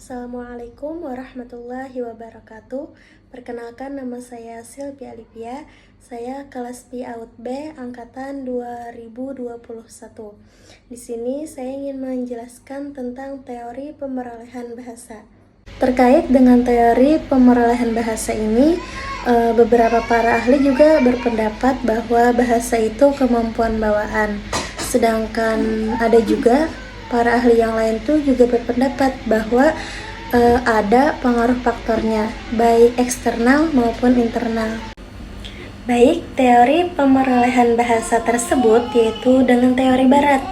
Assalamualaikum warahmatullahi wabarakatuh. Perkenalkan, nama saya Silvia Alivia. Saya kelas PAUD B angkatan 2021. Di sini saya ingin menjelaskan tentang teori pemerolehan bahasa. Terkait dengan teori pemerolehan bahasa ini, beberapa para ahli juga berpendapat bahwa bahasa itu kemampuan bawaan. Sedangkan ada juga para ahli yang lain tuh juga berpendapat bahwa ada pengaruh faktornya, baik eksternal maupun internal. Baik, teori pemerolehan bahasa tersebut yaitu dengan teori barat.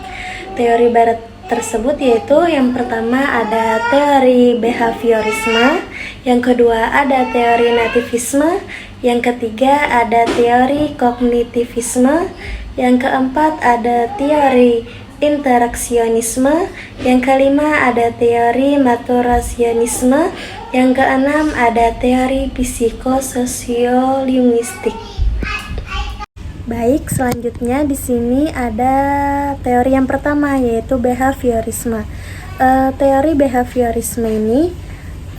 Teori barat tersebut yaitu yang pertama ada teori behaviorisme, yang kedua ada teori nativisme, yang ketiga ada teori kognitivisme, yang keempat ada teori interaksionisme, yang kelima ada teori maturasionisme, yang keenam ada teori psikososiolinguistik. Baik, selanjutnya di sini ada teori yang pertama yaitu behaviorisme. Teori behaviorisme ini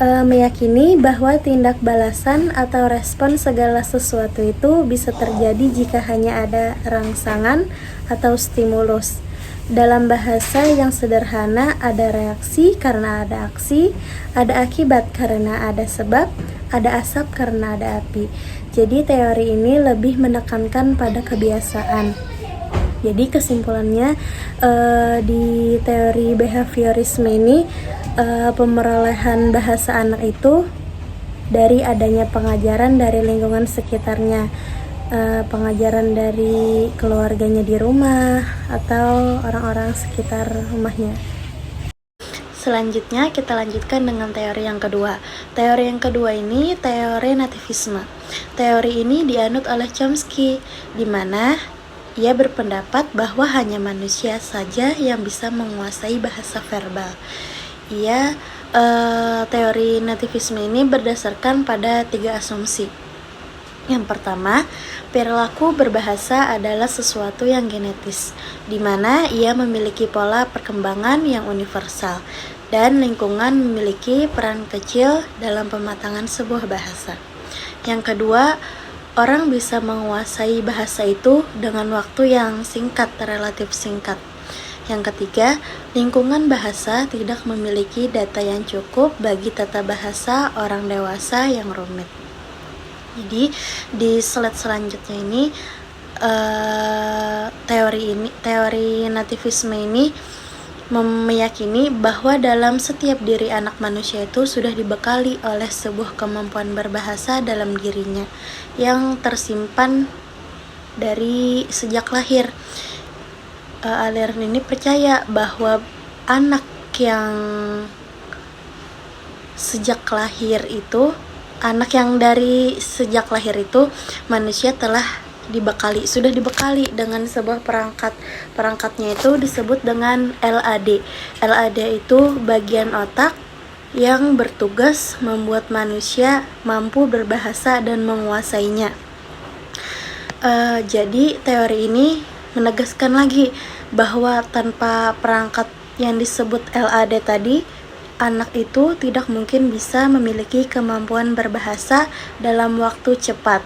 meyakini bahwa tindak balasan atau respon segala sesuatu itu bisa terjadi jika hanya ada rangsangan atau stimulus. Dalam bahasa yang sederhana, ada reaksi karena ada aksi, ada akibat karena ada sebab, ada asap karena ada api. Jadi teori ini lebih menekankan pada kebiasaan. Jadi kesimpulannya di teori behaviorisme ini pemerolehan bahasa anak itu dari adanya pengajaran dari lingkungan sekitarnya. Pengajaran dari keluarganya di rumah atau orang-orang sekitar rumahnya. Selanjutnya kita lanjutkan dengan teori yang kedua. Teori yang kedua ini teori nativisme. Teori ini dianut oleh Chomsky, di mana ia berpendapat bahwa hanya manusia saja yang bisa menguasai bahasa verbal. Teori nativisme ini berdasarkan pada 3 asumsi. Yang pertama, perilaku berbahasa adalah sesuatu yang genetis, di mana ia memiliki pola perkembangan yang universal, dan lingkungan memiliki peran kecil dalam pematangan sebuah bahasa. Yang kedua, orang bisa menguasai bahasa itu dengan waktu yang relatif singkat. Yang ketiga, lingkungan bahasa tidak memiliki data yang cukup bagi tata bahasa orang dewasa yang rumit. Jadi di slide selanjutnya ini teori nativisme ini meyakini bahwa dalam setiap diri anak manusia itu sudah dibekali oleh sebuah kemampuan berbahasa dalam dirinya yang tersimpan dari sejak lahir. Aliran ini percaya bahwa anak yang sejak lahir itu manusia sudah dibekali dengan sebuah perangkatnya itu disebut dengan LAD. LAD itu bagian otak yang bertugas membuat manusia mampu berbahasa dan menguasainya. Jadi teori ini menegaskan lagi bahwa tanpa perangkat yang disebut LAD tadi, anak itu tidak mungkin bisa memiliki kemampuan berbahasa dalam waktu cepat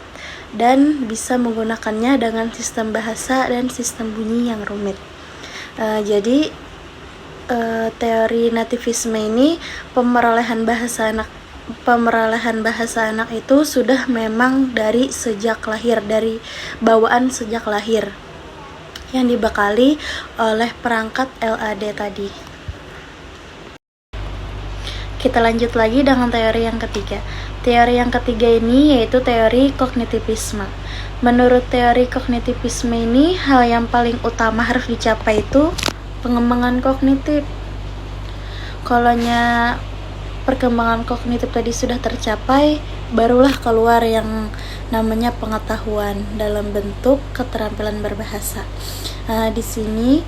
dan bisa menggunakannya dengan sistem bahasa dan sistem bunyi yang rumit. Jadi teori nativisme ini pemerolehan bahasa anak itu sudah memang dari sejak lahir, dari bawaan sejak lahir yang dibekali oleh perangkat LAD tadi. Kita lanjut lagi dengan teori yang ketiga. Teori yang ketiga ini yaitu teori kognitivisme. Menurut teori kognitivisme ini, hal yang paling utama harus dicapai itu pengembangan kognitif. Kalaunya perkembangan kognitif tadi sudah tercapai, barulah keluar yang namanya pengetahuan dalam bentuk keterampilan berbahasa. Di sini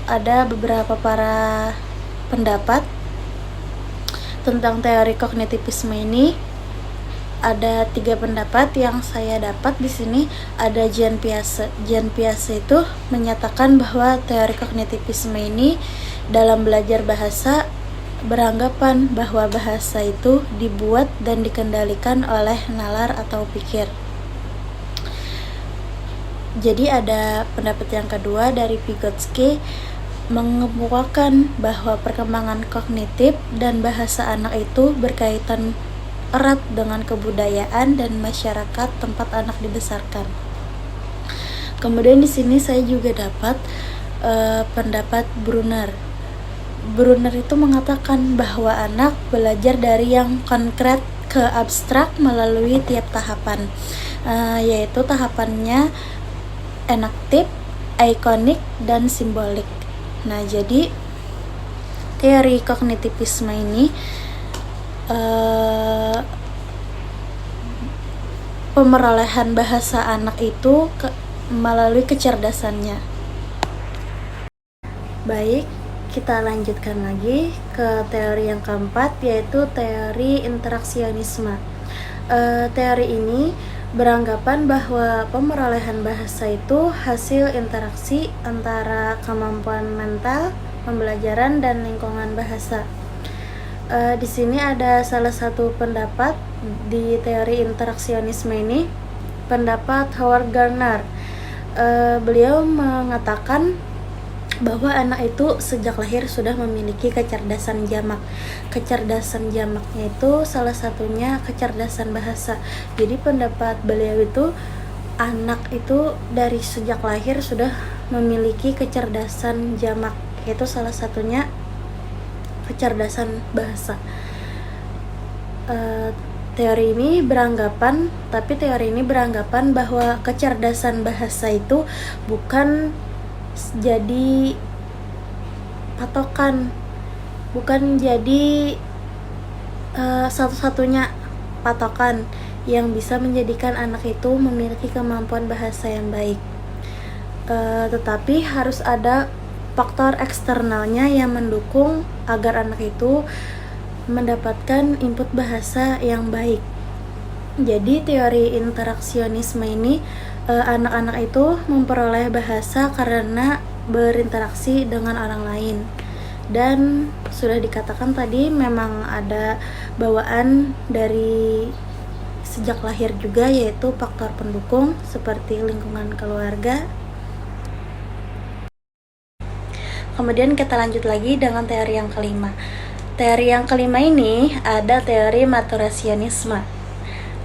ada beberapa para pendapat tentang teori kognitivisme ini. Ada 3 pendapat yang saya dapat di sini. Ada Jean Piaget. Jean Piaget itu menyatakan bahwa teori kognitivisme ini dalam belajar bahasa beranggapan bahwa bahasa itu dibuat dan dikendalikan oleh nalar atau pikir. Jadi ada pendapat yang kedua dari Vygotsky mengemukakan bahwa perkembangan kognitif dan bahasa anak itu berkaitan erat dengan kebudayaan dan masyarakat tempat anak dibesarkan. Kemudian di sini saya juga dapat pendapat Brunner. Brunner itu mengatakan bahwa anak belajar dari yang konkret ke abstrak melalui tiap tahapan, yaitu tahapannya enaktif, ikonik, dan simbolik. Nah, jadi teori kognitivisme ini pemerolehan bahasa anak itu melalui kecerdasannya. Baik, kita lanjutkan lagi ke teori yang keempat, yaitu teori interaksionisme. Teori ini beranggapan bahwa pemerolehan bahasa itu hasil interaksi antara kemampuan mental, pembelajaran, dan lingkungan bahasa. Di sini ada salah satu pendapat di teori interaksionisme ini, pendapat Howard Gardner. Beliau mengatakan bahwa anak itu sejak lahir sudah memiliki kecerdasan jamak. Kecerdasan jamaknya itu salah satunya kecerdasan bahasa. Jadi pendapat beliau itu anak itu dari sejak lahir sudah memiliki kecerdasan jamak, yaitu salah satunya kecerdasan bahasa. Teori ini beranggapan bahwa kecerdasan bahasa itu bukan jadi patokan, bukan jadi satu-satunya patokan yang bisa menjadikan anak itu memiliki kemampuan bahasa yang baik, tetapi harus ada faktor eksternalnya yang mendukung agar anak itu mendapatkan input bahasa yang baik. Jadi teori interaksionisme ini, anak-anak itu memperoleh bahasa karena berinteraksi dengan orang lain, dan sudah dikatakan tadi memang ada bawaan dari sejak lahir juga, yaitu faktor pendukung seperti lingkungan keluarga. Kemudian kita lanjut lagi dengan teori yang kelima. Teori yang kelima ini ada teori maturasionisme.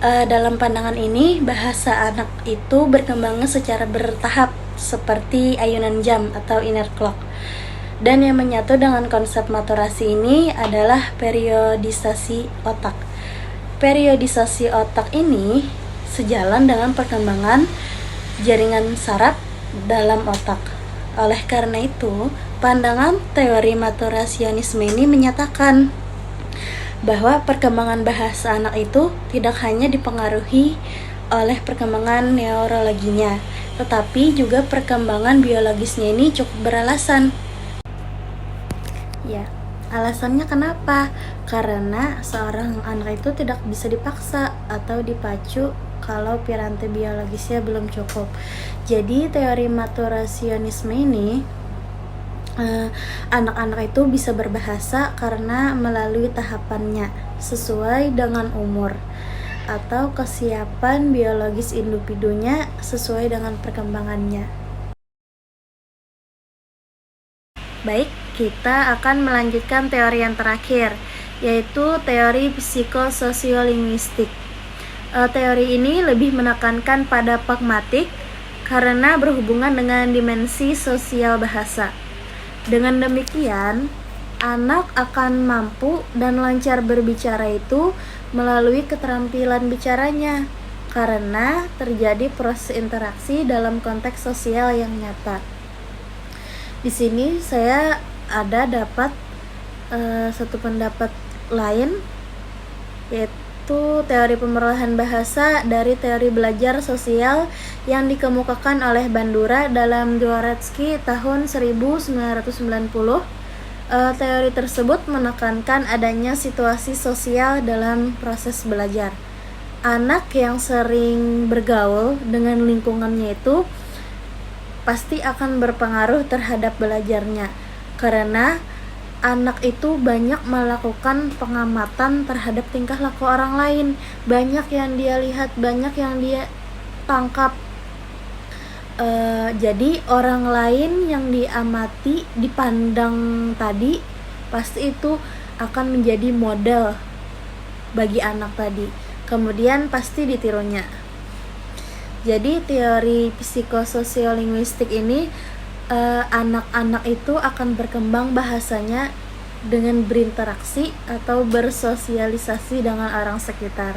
Dalam pandangan ini, bahasa anak itu berkembangnya secara bertahap seperti ayunan jam atau inner clock. Dan yang menyatu dengan konsep maturasi ini adalah periodisasi otak. Periodisasi otak ini sejalan dengan perkembangan jaringan saraf dalam otak. Oleh karena itu, pandangan teori maturasionisme ini menyatakan bahwa perkembangan bahasa anak itu tidak hanya dipengaruhi oleh perkembangan neurologinya, tetapi juga perkembangan biologisnya ini cukup beralasan. Ya, alasannya kenapa? Karena seorang anak itu tidak bisa dipaksa atau dipacu kalau piranti biologisnya belum cukup. Jadi teori maturasionisme ini, anak-anak itu bisa berbahasa karena melalui tahapannya sesuai dengan umur atau kesiapan biologis individunya sesuai dengan perkembangannya. Baik, kita akan melanjutkan teori yang terakhir, yaitu teori psikososiolingwistik. Teori ini lebih menekankan pada pragmatik karena berhubungan dengan dimensi sosial bahasa. Dengan demikian, anak akan mampu dan lancar berbicara itu melalui keterampilan bicaranya, karena terjadi proses interaksi dalam konteks sosial yang nyata. Di sini saya dapat satu pendapat lain, yaitu teori pemerolehan bahasa dari teori belajar sosial yang dikemukakan oleh Bandura dalam Dvoretsky tahun 1990. Teori tersebut menekankan adanya situasi sosial dalam proses belajar. Anak yang sering bergaul dengan lingkungannya itu pasti akan berpengaruh terhadap belajarnya, karena anak itu banyak melakukan pengamatan terhadap tingkah laku orang lain, banyak yang dia lihat, banyak yang dia tangkap. Jadi orang lain yang diamati, dipandang tadi, pasti itu akan menjadi model bagi anak tadi, kemudian pasti ditirunya. Jadi teori psikososiolingwistik ini, anak-anak itu akan berkembang bahasanya dengan berinteraksi atau bersosialisasi dengan orang sekitar.